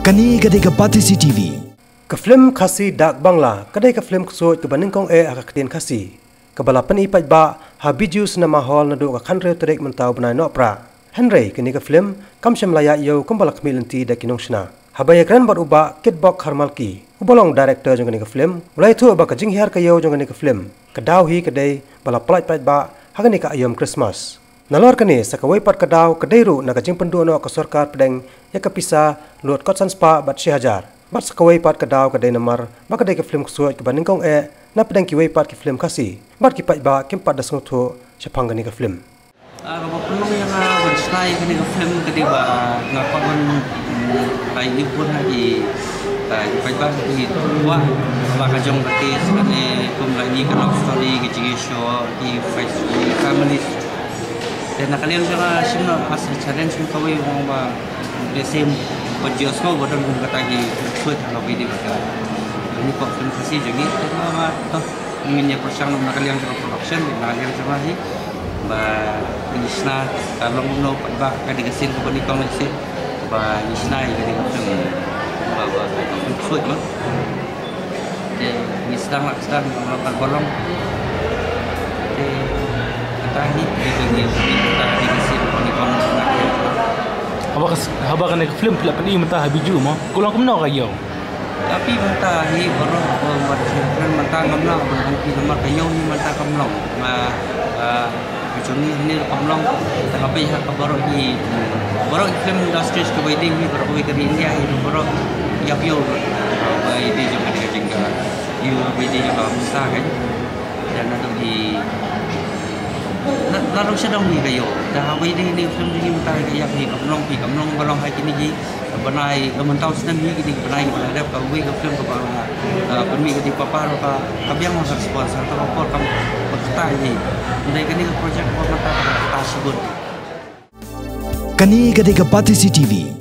Kani kadai ke Pati CTV. Ke film khasi dak Bangla, kadai ke film ksoi ke baning kong akaktian khasi. Ke balapan ipat ba habiju cinema hall nadu ka khanre terek mentau benai nopra. Henry kini ke film kam syamlaya yo kumbalak milenti dak kinungsna. Habaya kran bat uba kitbok harmalki. Ubolong director jong kini ke film, mulai tu ba ka jinghiar ke yo jong kini ke film. Kedau hi kadai bala plat ba hagani ka ayam Christmas. Nalor kini sakawai pat kedau kedai ru na ka jing pendu no ka sarkar pedeng ya ka pisa luat kotsan spa bat 1000. Bat sakawai pat kedau kedai namar ba kedai ke film kesuat ke banding kong na pedeng ki wai pat ke film kasi. Bat ki pat ba kim pat da sngutho syapang kini ke film. Kalau penuh yang berselai kini ke film kedai ba ngapa man kai ni pun lagi pat ba ki tua ba ka jong kati sekali kum lagi ke love story ke jingi show di family. Dan kalian juga semua asal challenge yang kau yang ba desim penjual semua bodoh pun kata lagi food kalau video mereka ini kok film kasih jadi tema toh inginnya persang nak kalian juga production kalian semua ni ba isna kalau mau ba kadi kesin ko ni kong sih ba isna jadi macam ba food mah isna melakukan bolong tadi ini tadi kesin ko ni kong Haba kan ke film pula ni mentah habiju mah. Kulang kemana kayo? Tapi mentah hi baru buat film mentah ngamlang berhenti nomor kayo ni mentah kamlang. Macam ni kamlang tapi hak baru hi baru film industri ke wedding ni baru ke India hi baru ya pio bayi dia juga dia jengga. You wedding juga besar kan. Dan ada di lalu sedang ni kayo dah wedding ni film ni mentah kayak hi kamlong balong hai kini ji benai mentau sedang ni kini benai ada ka we ka film ka permi ka di papa ka kabiang masa sponsor ta ko kam pagta ni dai kini project ko mata ta sebut Kani kadai ke Pati CTV.